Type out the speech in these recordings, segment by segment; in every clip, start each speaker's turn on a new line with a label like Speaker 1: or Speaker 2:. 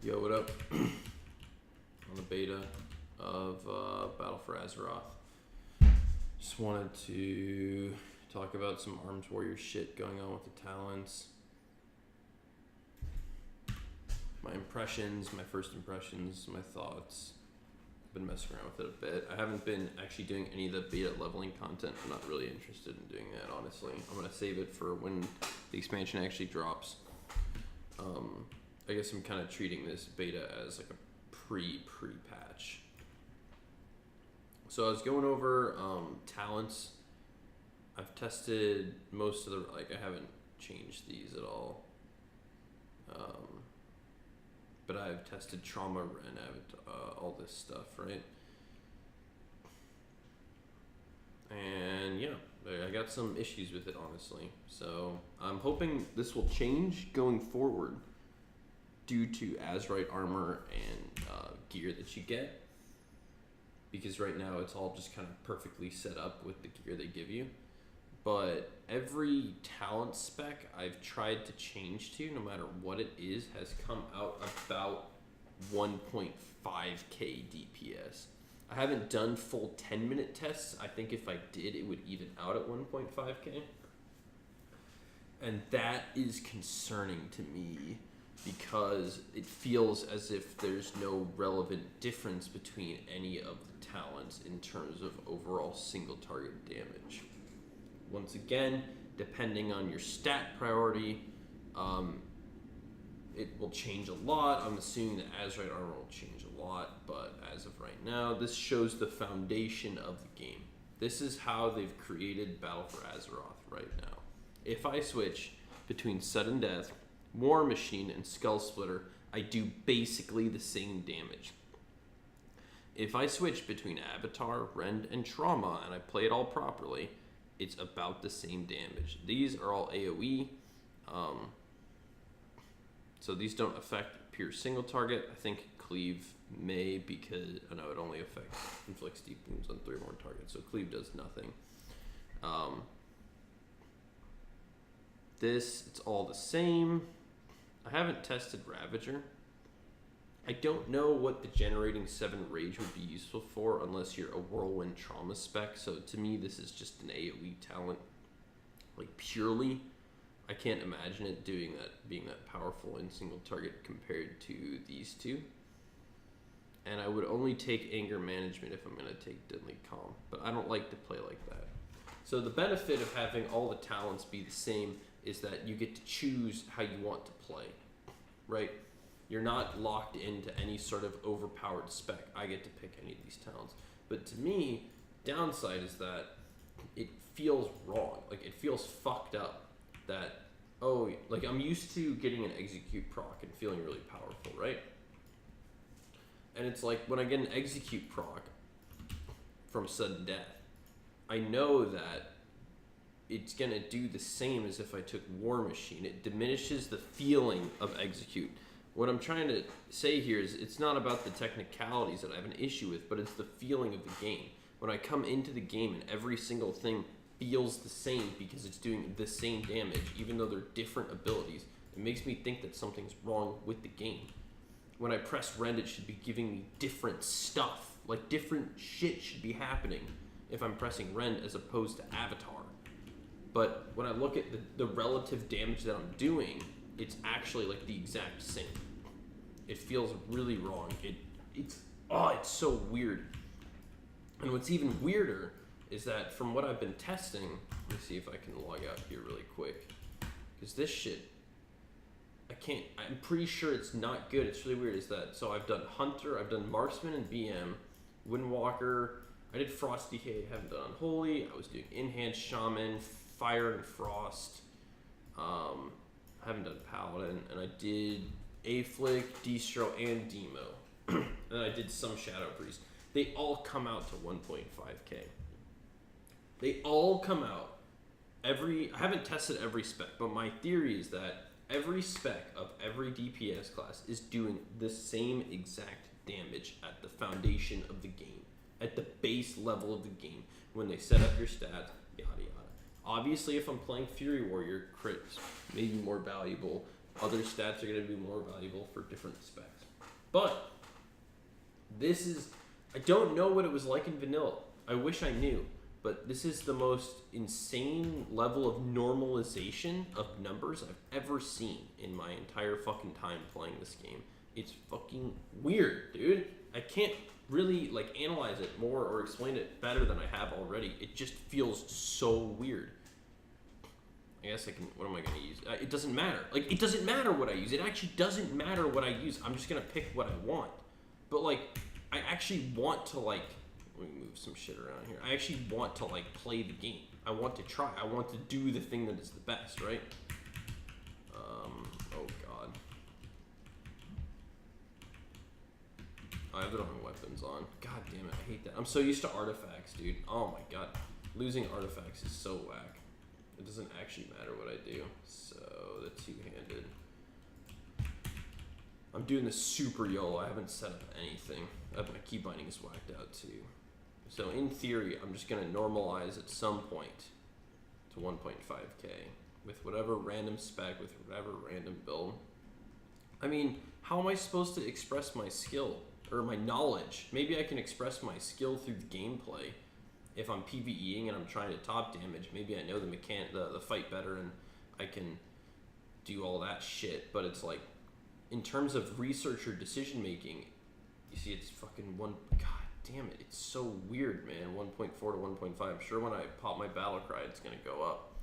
Speaker 1: Yo, what up? On the beta of Battle for Azeroth. Just wanted to talk about some Arms Warrior shit going on with the talents. My impressions, my first impressions, my thoughts. I've been messing around with it a bit. I haven't been actually doing any of the beta leveling content. I'm not really interested in doing that, honestly. I'm going to save it for when the expansion actually drops. I guess I'm kind of treating this beta as like a pre-patch. So I was going over talents. I've tested most of the, I haven't changed these at all. But I've tested Trauma, Ren, all this stuff, right? And yeah, I got some issues with it, honestly. So I'm hoping this will change going forward due to Azerite armor and gear that you get. Because right now it's all just kind of perfectly set up with the gear they give you. But every talent spec I've tried to change to, no matter what it is, has come out about 1.5k DPS. I haven't done full 10-minute tests. I think if I did, it would even out at 1.5k. And that is concerning to me because it feels as if there's no relevant difference between any of the talents in terms of overall single target damage. Once again, depending on your stat priority, it will change a lot. I'm assuming that Azerite armor will change a lot, but as of right now, this shows the foundation of the game. This is how they've created Battle for Azeroth right now. If I switch between Sudden Death, War Machine, and Skull Splitter, I do basically the same damage. If I switch between Avatar, Rend, and Trauma, and I play it all properly, it's about the same damage. These are all AoE, so these don't affect pure single target. I think Cleave may because, oh no, it only affects, inflicts deep wounds on 3 more targets, so Cleave does nothing. It's all the same. I haven't tested Ravager. I don't know what the generating 7 rage would be useful for unless you're a Whirlwind Trauma spec. So to me, this is just an AoE talent, like purely. I can't imagine it being that powerful in single target compared to these two. And I would only take Anger Management if I'm going to take Deadly Calm, but I don't like to play like that. So the benefit of having all the talents be the same is that you get to choose how you want to play, right? You're not locked into any sort of overpowered spec. I get to pick any of these talents. But to me, downside is that it feels wrong. Like, it feels fucked up that, oh, like I'm used to getting an execute proc and feeling really powerful, right? And it's like when I get an execute proc from Sudden Death, I know that it's gonna do the same as if I took War Machine. It diminishes the feeling of execute. What I'm trying to say here is it's not about the technicalities that I have an issue with, but it's the feeling of the game. When I come into the game and every single thing feels the same because it's doing the same damage, even though they're different abilities, it makes me think that something's wrong with the game. When I press Rend, it should be giving me different stuff. Like, different shit should be happening if I'm pressing Rend as opposed to Avatar. But when I look at the relative damage that I'm doing, it's actually like the exact same. It feels really wrong. It's so weird. And what's even weirder is that from what I've been testing, let me see if I can log out here really quick. Because this shit, I'm pretty sure it's not good. It's really weird is that, so I've done Hunter, I've done Marksman and BM, Windwalker, I did Frosty Hay, I haven't done Unholy, I was doing Enhanced Shaman, Fire and Frost, I haven't done Paladin, and I did Afflick, Destro, and Demo. And I did some Shadow Priest. They all come out to 1.5k. They all come out. I haven't tested every spec, but my theory is that every spec of every DPS class is doing the same exact damage at the foundation of the game, at the base level of the game, when they set up your stats, yada yada. Obviously, if I'm playing Fury Warrior, crits may be more valuable. Other stats are going to be more valuable for different specs. But this is, I don't know what it was like in vanilla. I wish I knew. But this is the most insane level of normalization of numbers I've ever seen in my entire fucking time playing this game. It's fucking weird, dude. I can't really like analyze it more or explain it better than I have already. It just feels so weird. I guess I can, what am I going to use? It doesn't matter. Like, it doesn't matter what I use. It actually doesn't matter what I use. I'm just going to pick what I want. But, like, I actually want to, like, let me move some shit around here. I actually want to, like, play the game. I want to try. I want to do the thing that is the best, right? Oh, God. I have the wrong weapons on. God damn it, I hate that. I'm so used to artifacts, dude. Oh, my God. Losing artifacts is so whack. It doesn't actually matter what I do. So, the two-handed. I'm doing this super YOLO. I haven't set up anything. My key binding is whacked out too. So in theory, I'm just going to normalize at some point to 1.5k with whatever random spec, with whatever random build. I mean, how am I supposed to express my skill or my knowledge? Maybe I can express my skill through the gameplay. If I'm PvEing and I'm trying to top damage, maybe I know the fight better and I can do all that shit. But it's like, in terms of research or decision making, you see, it's fucking one. God damn it, it's so weird, man. 1.4 to 1.5. I'm sure when I pop my battle cry, it's gonna go up.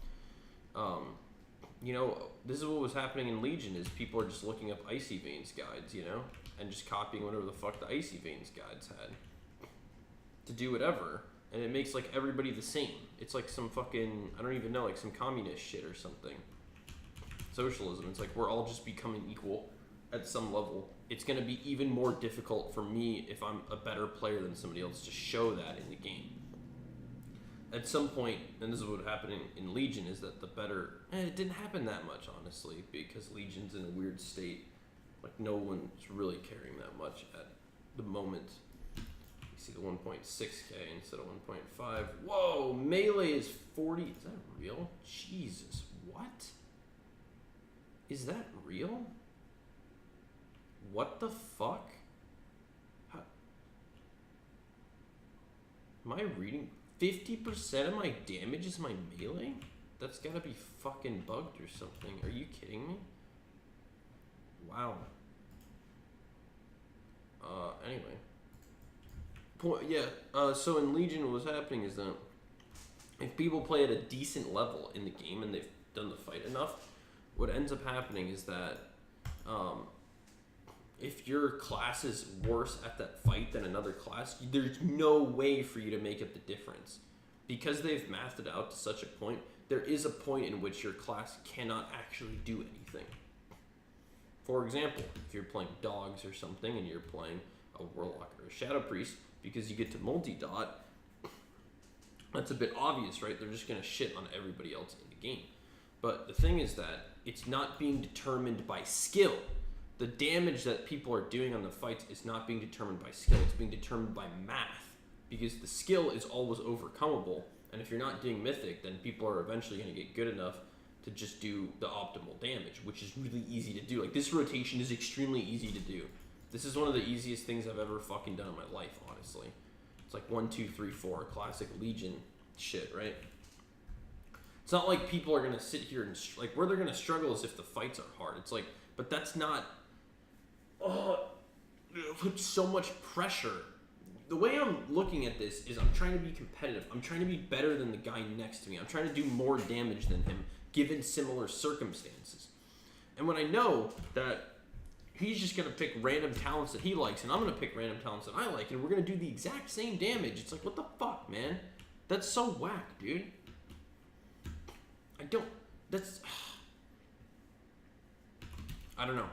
Speaker 1: You know, this is what was happening in Legion. Is people are just looking up Icy Veins guides, you know, and just copying whatever the fuck the Icy Veins guides had to do whatever. And it makes, like, everybody the same. It's like some fucking, I don't even know, like some communist shit or something. Socialism. It's like we're all just becoming equal at some level. It's going to be even more difficult for me if I'm a better player than somebody else to show that in the game. At some point, and this is what happened in Legion, is that the better... it didn't happen that much, honestly, because Legion's in a weird state. Like, no one's really caring that much at the moment. See the 1.6k instead of 1.5. Whoa, melee is 40. Is that real? Jesus, what? Is that real? What the fuck? How? Am I reading? 50% of my damage is my melee? That's gotta be fucking bugged or something. Are you kidding me? Wow. Anyway. So in Legion, what's happening is that if people play at a decent level in the game and they've done the fight enough, what ends up happening is that if your class is worse at that fight than another class, there's no way for you to make up the difference. Because they've mathed it out to such a point, there is a point in which your class cannot actually do anything. For example, if you're playing dogs or something and you're playing a warlock or a shadow priest, because you get to multi-dot, that's a bit obvious, right? They're just going to shit on everybody else in the game. But the thing is that it's not being determined by skill. The damage that people are doing on the fights is not being determined by skill. It's being determined by math, because the skill is always overcomable. And if you're not doing mythic, then people are eventually going to get good enough to just do the optimal damage, which is really easy to do. Like, this rotation is extremely easy to do. This is one of the easiest things I've ever fucking done in my life, honestly. It's like 1, 2, 3, 4, classic Legion shit, right? It's not like people are going to sit here and, like, where they're going to struggle is if the fights are hard. It's like, but that's not, it puts so much pressure. The way I'm looking at this is I'm trying to be competitive. I'm trying to be better than the guy next to me. I'm trying to do more damage than him, given similar circumstances. And when I know that he's just going to pick random talents that he likes, and I'm going to pick random talents that I like, and we're going to do the exact same damage. It's like, what the fuck, man? That's so whack, dude. I don't know.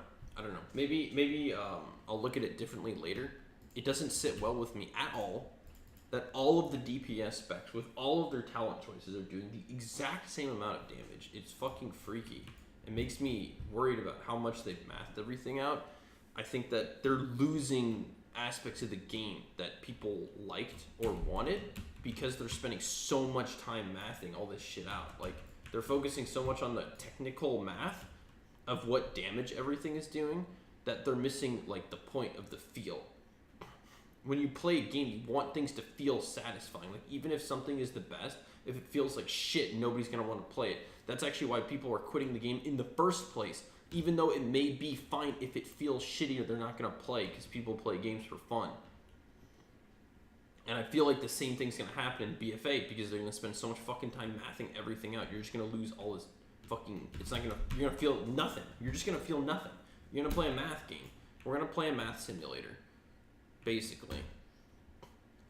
Speaker 1: Maybe I'll look at it differently later. It doesn't sit well with me at all that all of the DPS specs with all of their talent choices are doing the exact same amount of damage. It's fucking freaky. It makes me worried about how much they've mathed everything out. I think that they're losing aspects of the game that people liked or wanted because they're spending so much time mathing all this shit out. Like, they're focusing so much on the technical math of what damage everything is doing that they're missing like the point of the feel. When you play a game, you want things to feel satisfying. Like even if something is the best, if it feels like shit, nobody's gonna want to play it. That's actually why people are quitting the game in the first place. Even though it may be fine, if it feels shitty, they're not gonna play because people play games for fun. And I feel like the same thing's gonna happen in BFA because they're gonna spend so much fucking time mathing everything out. You're just gonna lose all this fucking. It's not gonna. You're gonna feel nothing. You're just gonna feel nothing. You're gonna play a math game. We're gonna play a math simulator. Basically,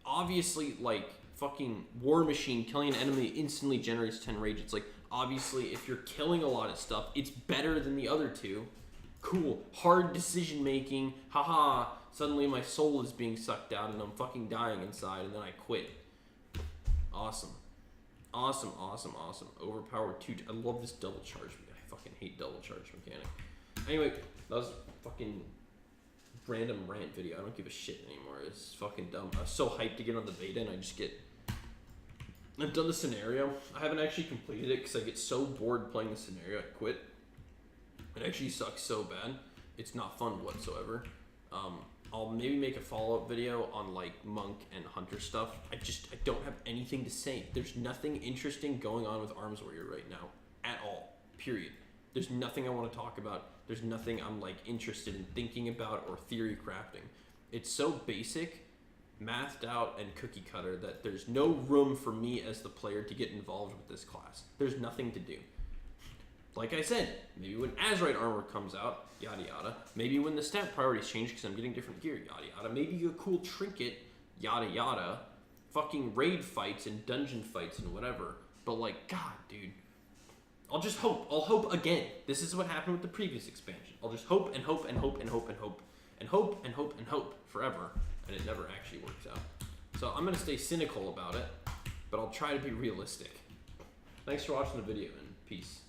Speaker 1: obviously, like fucking War Machine killing an enemy instantly generates 10 rage. It's like obviously if you're killing a lot of stuff, it's better than the other two. Cool, hard decision making. Haha! Suddenly my soul is being sucked out and I'm fucking dying inside, and then I quit. Awesome, awesome, awesome, awesome. Overpowered 2. I love this double charge. I fucking hate double charge mechanic. Anyway, that was fucking random rant video. I don't give a shit anymore. It's fucking dumb. I was so hyped to get on the beta and I just get... I've done the scenario. I haven't actually completed it because I get so bored playing the scenario, I quit. It actually sucks so bad. It's not fun whatsoever. I'll maybe make a follow-up video on like monk and hunter stuff. I don't have anything to say. There's nothing interesting going on with Arms Warrior right now at all. Period. There's nothing I want to talk about. There's nothing I'm like interested in thinking about or theory crafting. It's so basic, mathed out, and cookie cutter that there's no room for me as the player to get involved with this class. There's nothing to do. Like I said, maybe when Azerite armor comes out, yada yada. Maybe when the stat priorities change because I'm getting different gear, yada yada. Maybe a cool trinket, yada yada. Fucking raid fights and dungeon fights and whatever. But like, God, dude. I'll just hope. I'll hope again. This is what happened with the previous expansion. I'll just hope and hope and hope and hope and hope and hope and hope and hope forever, and it never actually works out. So I'm gonna stay cynical about it, but I'll try to be realistic. Thanks for watching the video, and peace.